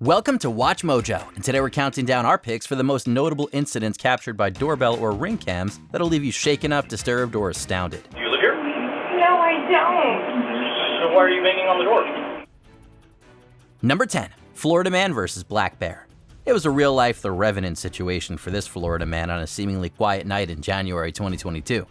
Welcome to Watch Mojo, and today we're counting down our picks for the most notable incidents captured by doorbell or ring cams that'll leave you shaken up, disturbed, or astounded. Do you live here? No, I don't. So why are you banging on the door? Number 10, Florida man versus black bear. It was a real-life The Revenant situation for this Florida man on a seemingly quiet night in January 2022.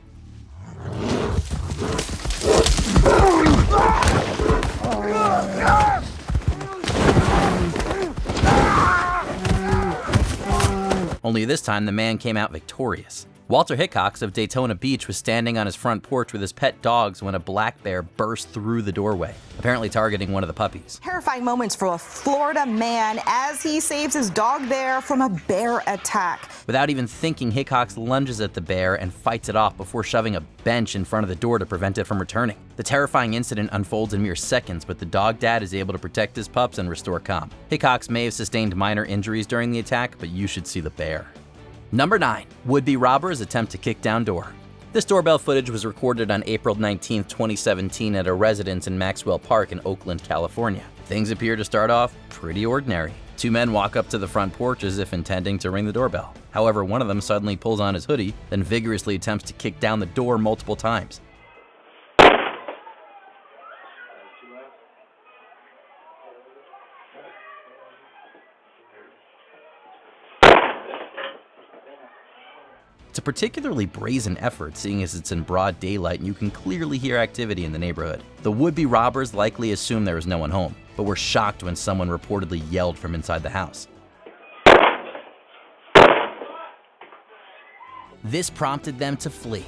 Only this time, the man came out victorious. Walter Hickox of Daytona Beach was standing on his front porch with his pet dogs when a black bear burst through the doorway, apparently targeting one of the puppies. Terrifying moments for a Florida man as he saves his dog there from a bear attack. Without even thinking, Hickox lunges at the bear and fights it off before shoving a bench in front of the door to prevent it from returning. The terrifying incident unfolds in mere seconds, but the dog dad is able to protect his pups and restore calm. Hickox may have sustained minor injuries during the attack, but you should see the bear. Number 9, would-be robbers attempt to kick down door. This doorbell footage was recorded on April 19, 2017 at a residence in Maxwell Park in Oakland, California. Things appear to start off pretty ordinary. Two men walk up to the front porch as if intending to ring the doorbell. However, one of them suddenly pulls on his hoodie, then vigorously attempts to kick down the door multiple times. It's a particularly brazen effort, seeing as it's in broad daylight and you can clearly hear activity in the neighborhood. The would-be robbers likely assumed there was no one home, but were shocked when someone reportedly yelled from inside the house. This prompted them to flee.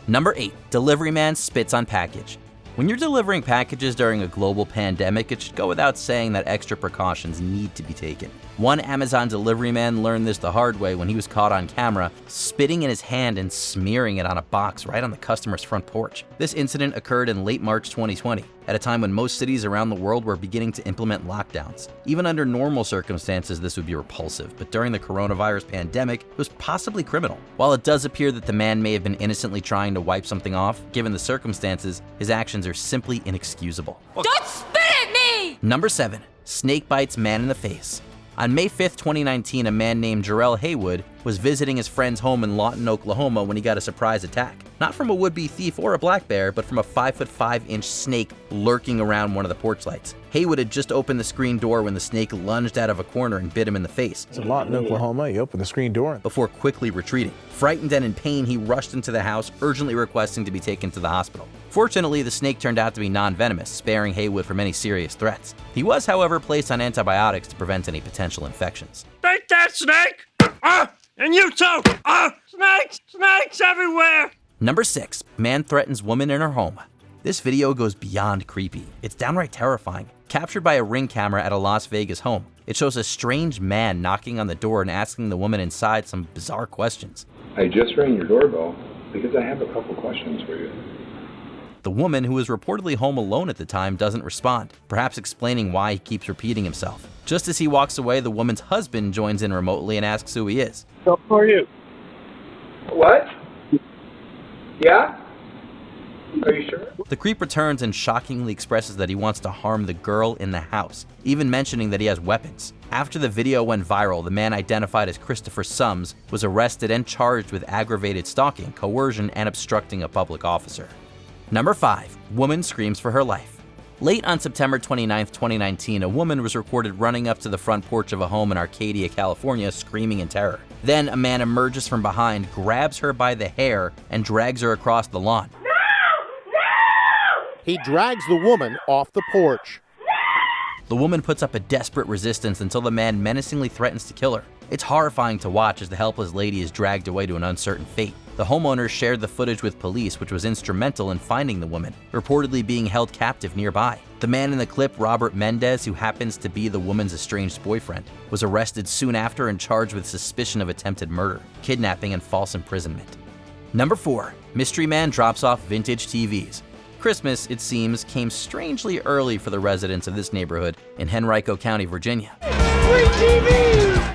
Number 8, delivery man spits on package. When you're delivering packages during a global pandemic, it should go without saying that extra precautions need to be taken. One Amazon delivery man learned this the hard way when he was caught on camera spitting in his hand and smearing it on a box right on the customer's front porch. This incident occurred in late March 2020, at a time when most cities around the world were beginning to implement lockdowns. Even under normal circumstances, this would be repulsive, but during the coronavirus pandemic, it was possibly criminal. While it does appear that the man may have been innocently trying to wipe something off, given the circumstances, his actions are simply inexcusable. Don't spit at me! Number 7, snake bites man in the face. On May 5, 2019, a man named Jarrell Haywood was visiting his friend's home in Lawton, Oklahoma when he got a surprise attack. Not from a would-be thief or a black bear, but from a 5'5" snake lurking around one of the porch lights. Haywood had just opened the screen door when the snake lunged out of a corner and bit him in the face. It's in Lawton, Oklahoma. You open the screen door Before quickly retreating. Frightened and in pain, he rushed into the house, urgently requesting to be taken to the hospital. Fortunately, the snake turned out to be non-venomous, sparing Haywood from any serious threats. He was, however, placed on antibiotics to prevent any potential infections. Take that, snake! And you too! Snakes! Snakes everywhere! Number 6, man threatens woman in her home. This video goes beyond creepy. It's downright terrifying. Captured by a ring camera at a Las Vegas home. It shows a strange man knocking on the door and asking the woman inside some bizarre questions. I just rang your doorbell because I have a couple questions for you. The woman, who was reportedly home alone at the time, doesn't respond, perhaps explaining why he keeps repeating himself. Just as he walks away, the woman's husband joins in remotely and asks who he is. So who are you? What? Yeah? Are you sure? The creep returns and shockingly expresses that he wants to harm the girl in the house, even mentioning that he has weapons. After the video went viral, the man, identified as Christopher Sums, was arrested and charged with aggravated stalking, coercion, and obstructing a public officer. Number 5, woman screams for her life. Late on September 29, 2019, a woman was recorded running up to the front porch of a home in Arcadia, California, screaming in terror. Then a man emerges from behind, grabs her by the hair, and drags her across the lawn. He drags the woman off the porch. The woman puts up a desperate resistance until the man menacingly threatens to kill her. It's horrifying to watch as the helpless lady is dragged away to an uncertain fate. The homeowners shared the footage with police, which was instrumental in finding the woman, reportedly being held captive nearby. The man in the clip, Robert Mendez, who happens to be the woman's estranged boyfriend, was arrested soon after and charged with suspicion of attempted murder, kidnapping, and false imprisonment. Number 4, mystery man drops off vintage TVs. Christmas, it seems, came strangely early for the residents of this neighborhood in Henrico County, Virginia.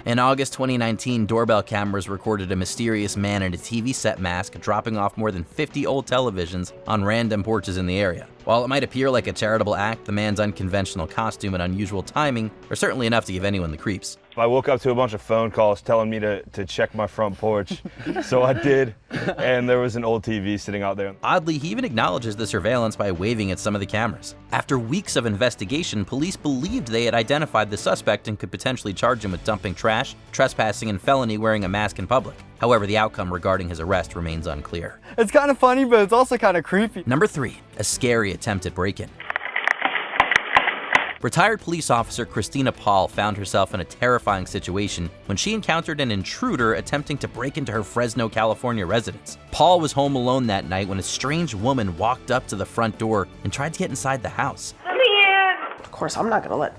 In August 2019, doorbell cameras recorded a mysterious man in a TV set mask dropping off more than 50 old televisions on random porches in the area. While it might appear like a charitable act, the man's unconventional costume and unusual timing are certainly enough to give anyone the creeps. I woke up to a bunch of phone calls telling me to check my front porch, so I did, and there was an old TV sitting out there. Oddly, he even acknowledges the surveillance by waving at some of the cameras. After weeks of investigation, police believed they had identified the suspect and could potentially charge him with dumping trash, trespassing, and felony wearing a mask in public. However, the outcome regarding his arrest remains unclear. It's kind of funny, but it's also kind of creepy. Number 3, a scary attempt at break-in. Retired police officer Christina Paul found herself in a terrifying situation when she encountered an intruder attempting to break into her Fresno, California residence. Paul was home alone that night when a strange woman walked up to the front door and tried to get inside the house. Of course, I'm not going to let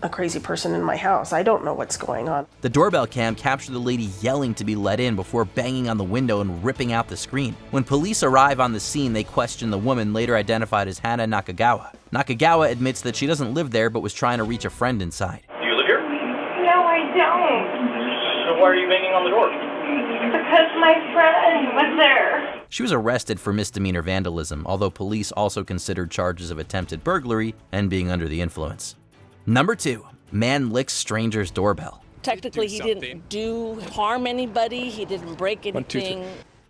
a crazy person in my house. I don't know what's going on. The doorbell cam captured the lady yelling to be let in before banging on the window and ripping out the screen. When police arrive on the scene, they question the woman, later identified as Hannah Nakagawa. Nakagawa admits that she doesn't live there but was trying to reach a friend inside. Do you live here? No, I don't. So why are you banging on the door? Because my friend was there. She was arrested for misdemeanor vandalism, although police also considered charges of attempted burglary and being under the influence. Number 2, man licks stranger's doorbell. Technically, he didn't harm anybody. He didn't break anything.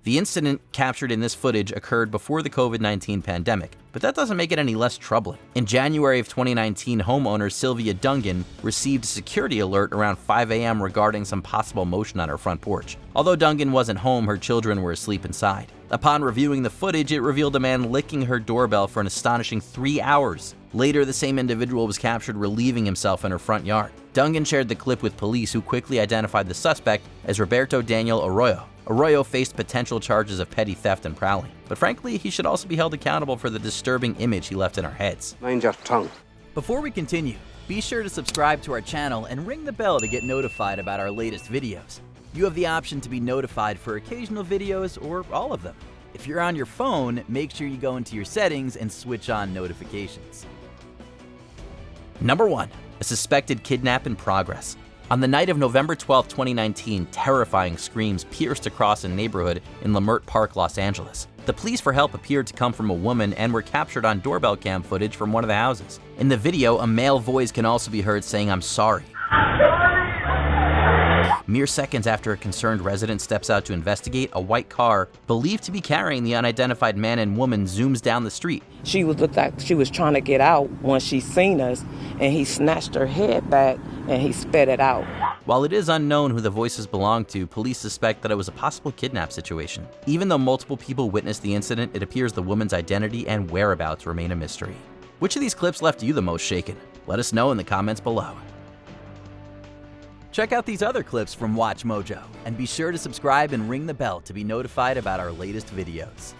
The incident captured in this footage occurred before the COVID-19 pandemic, but that doesn't make it any less troubling. In January of 2019, homeowner Sylvia Dungan received a security alert around 5 a.m. regarding some possible motion on her front porch. Although Dungan wasn't home, her children were asleep inside. Upon reviewing the footage, it revealed a man licking her doorbell for an astonishing 3 hours. Later, the same individual was captured relieving himself in her front yard. Dungan shared the clip with police, who quickly identified the suspect as Roberto Daniel Arroyo. Arroyo faced potential charges of petty theft and prowling, but frankly, he should also be held accountable for the disturbing image he left in our heads. Mind your tongue. Before we continue, be sure to subscribe to our channel and ring the bell to get notified about our latest videos. You have the option to be notified for occasional videos or all of them. If you're on your phone, make sure you go into your settings and switch on notifications. Number 1, a suspected kidnap in progress. On the night of November 12, 2019, terrifying screams pierced across a neighborhood in Leimert Park, Los Angeles. The pleas for help appeared to come from a woman and were captured on doorbell cam footage from one of the houses. In the video, a male voice can also be heard saying, "I'm sorry." Mere seconds after a concerned resident steps out to investigate, a white car, believed to be carrying the unidentified man and woman, zooms down the street. She looked like she was trying to get out when she seen us, and he snatched her head back and he sped it out. While it is unknown who the voices belong to, police suspect that it was a possible kidnap situation. Even though multiple people witnessed the incident, it appears the woman's identity and whereabouts remain a mystery. Which of these clips left you the most shaken? Let us know in the comments below. Check out these other clips from WatchMojo, and be sure to subscribe and ring the bell to be notified about our latest videos.